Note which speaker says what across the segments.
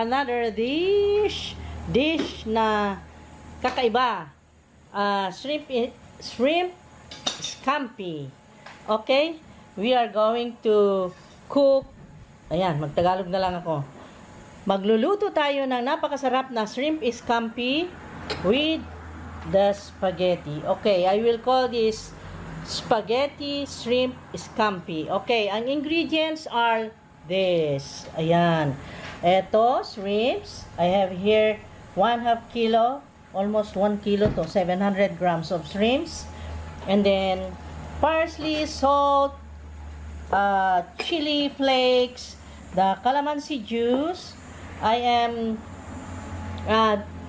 Speaker 1: another dish na kakaiba. Shrimp scampi. Okay? We are going to cook. Ayan, magtagalog na lang ako. Magluluto tayo ng napakasarap na shrimp scampi with the spaghetti. Okay, I will call this spaghetti shrimp scampi. Okay, ang ingredients are this. Ayan. Ito, shrimps. I have here 1/2 kilo, almost 1 kilo to 700 grams of shrimps. And then, parsley, salt, chili flakes, the calamansi juice. I am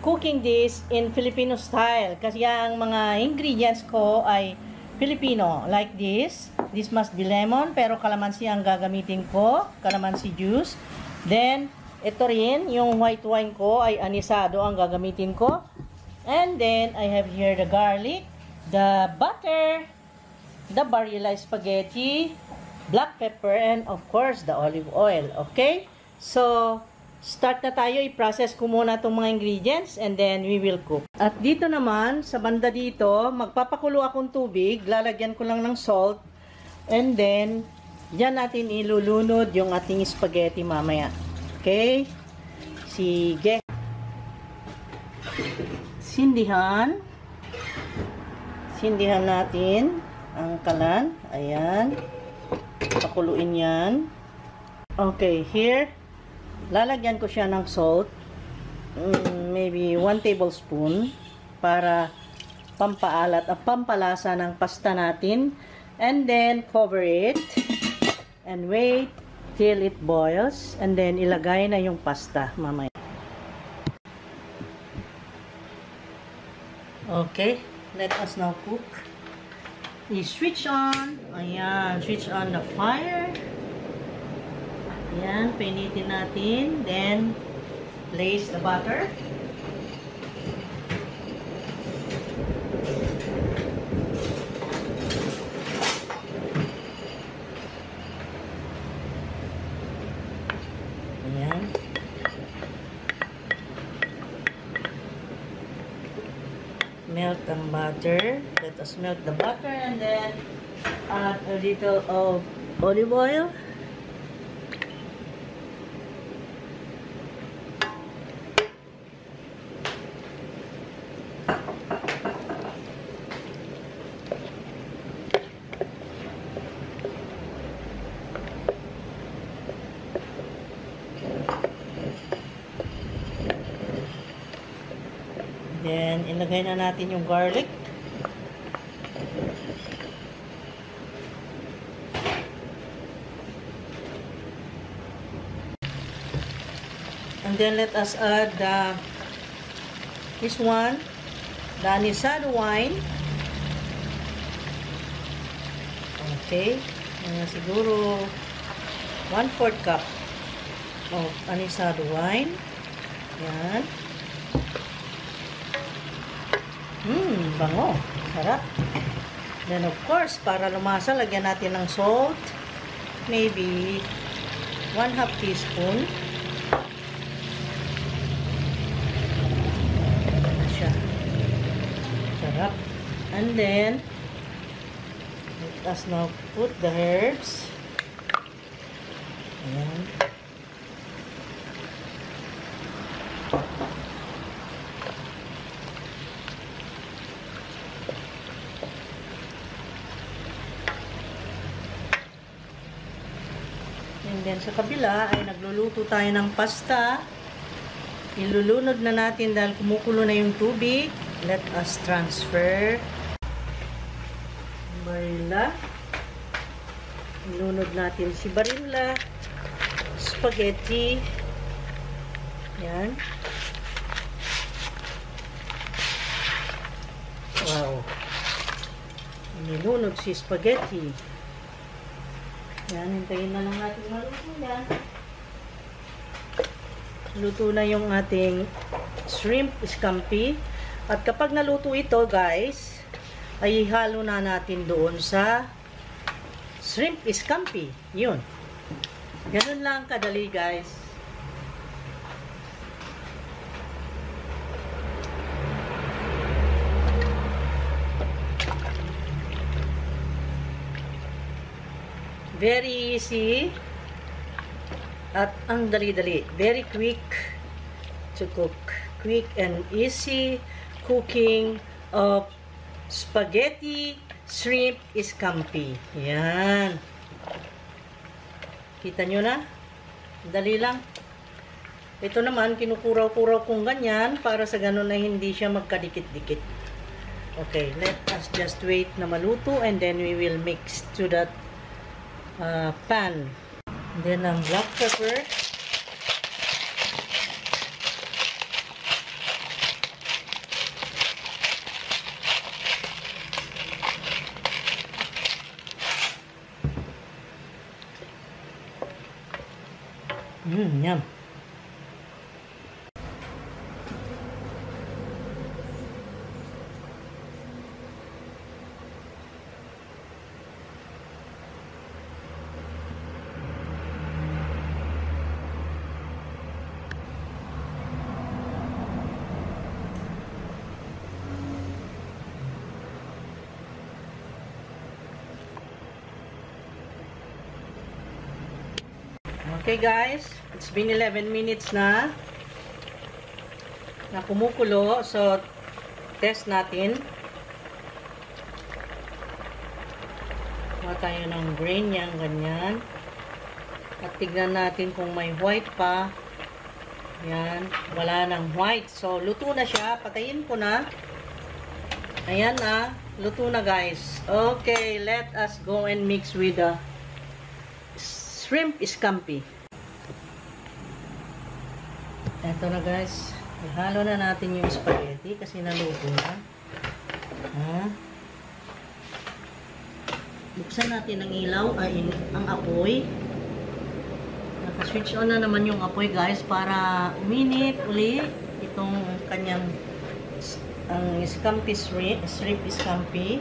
Speaker 1: cooking this in Filipino style kasi ang mga ingredients ko ay Filipino, like this. This must be lemon, pero calamansi ang gagamitin ko, calamansi juice. Then, ito rin, yung white wine ko ay anisado ang gagamitin ko. And then, I have here the garlic, the butter, the barilla spaghetti, black pepper, and of course, the olive oil. Okay? So, start na tayo. I-process ko muna itong mga ingredients and then we will cook. At dito naman, sa banda dito, magpapakulo akong tubig. Lalagyan ko lang ng salt. And then, dyan natin ilulunod yung ating spaghetti mamaya. Okay? Sige. Sindihan. Sindihan natin ang kalan. Ayan. Pakuluin yan. Okay, here. Lalagyan ko siya ng salt. Maybe 1 tablespoon para pampaalat at pampalasa ng pasta natin. And then, cover it. And wait till it boils. And then, ilagay na yung pasta mamaya. Okay, let us now cook. I-switch on. Ayan, switch on the fire. Ayan, painitin natin. Then, place the butter. Ayan. Melt the butter. Let us melt the butter and then add a little of olive oil. Then, ilagay na natin yung garlic. And then, let us add this one, the anisado wine. Okay. Siguro 1/4 cup of anisado wine. Yan. Bango. Sarap. Then, of course, para lumasa, lagyan natin ng salt. Maybe 1/2 teaspoon. Siya. Sarap. And then, let us now put the herbs. Ayan. And then sa kabila ay nagluluto tayo ng pasta. Ilulunod na natin dahil kumukulo na yung tubig. Let us transfer. Barilla. Ilunod natin si barilla. Spaghetti. Yan. Wow. Nilunod si spaghetti. Yan, hintayin na lang natin maluto yan. Luto na yung ating shrimp scampi. At kapag naluto ito, guys, ay ihalo na natin doon sa shrimp scampi. Yun. Ganun lang kadali, guys. Very easy. At ang dali-dali. Very quick to cook. Quick and easy cooking of spaghetti shrimp scampi. Yan. Kita nyo na? Dali lang. Ito naman, kinukuraw-kuraw kong ganyan para sa ganun na hindi siya magkadikit-dikit. Okay, let us just wait na maluto and then we will mix to that pan. And then ang black pepper. Yum. Okay guys, it's been 11 minutes na kumukulo. So, test natin. Kuha tayo ng grain yan, ganyan. At tignan natin kung may white pa. Yan, wala ng white. So, luto na siya. Patayin ko na. Ayan na, luto na guys. Okay, let us go and mix with the shrimp scampi. Eto na guys. Ihalo na natin yung spaghetti kasi naluto na. Buksan natin ang ilaw, ang apoy. Naka-switch on na naman yung apoy guys para uminit uli itong kanyang ang scampi shrimp scampi.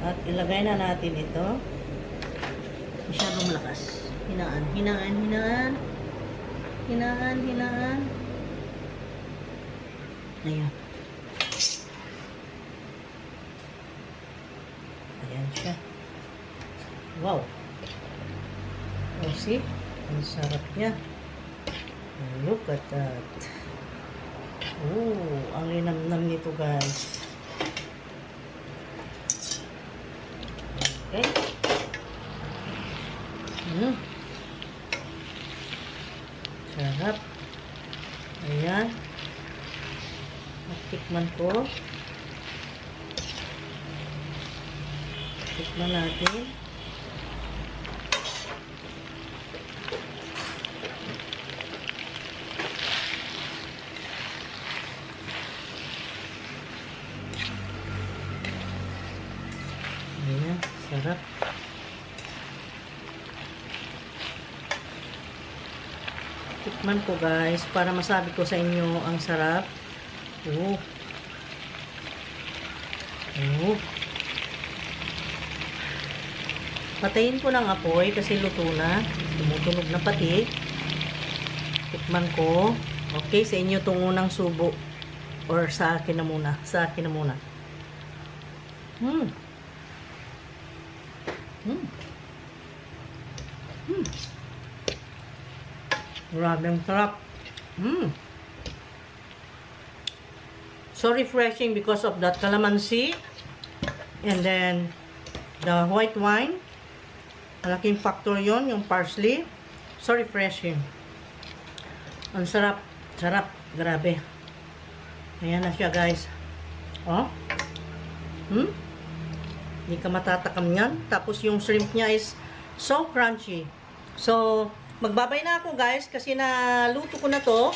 Speaker 1: At ilagay na natin ito. Masyadong lakas. Hinaan. Ayan. Ayan siya. Wow. Oh, see? Ang sarap niya. Look at that. Oh, ang linamnam nito guys. Okay. Sarap. Ayan. Tikman ko. Tikman natin. Ayan. Sarap. Tikman ko guys para masabi ko sa inyo ang sarap. Oh. Patayin ko ng apoy kasi luto na. Tumutunog na pati. Tikman ko. Okay, sa inyo itong unang subo. Or sa akin na muna. Grabe ang sarap. So refreshing because of that calamansi. And then, the white wine. Malaking factor yon yung parsley. So refreshing. Ang sarap. Sarap. Grabe. Ayan na siya guys. Oh. Hindi ka matatakam yan. Tapos yung shrimp niya is so crunchy. So, magbabay na ako guys kasi naluto ko na to.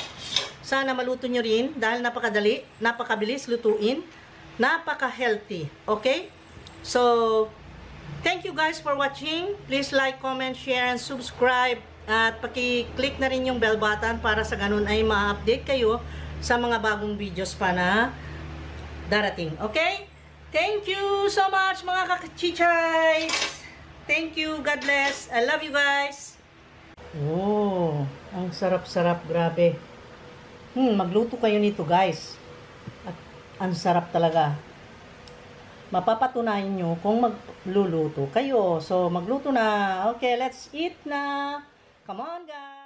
Speaker 1: Sana maluto nyo rin dahil napakadali, napakabilis lutuin, napaka-healthy. Okay? So, thank you guys for watching. Please like, comment, share, and subscribe. At paki-click na rin yung bell button para sa ganun ay ma-update kayo sa mga bagong videos pa na darating. Okay? Thank you so much mga kachichay! Thank you. God bless. I love you guys. Oh, ang sarap-sarap. Grabe. Magluto kayo nito guys. At ang sarap talaga. mapapatunayan nyo kung magluluto kayo. So, magluto na. Okay, let's eat na. Come on, guys!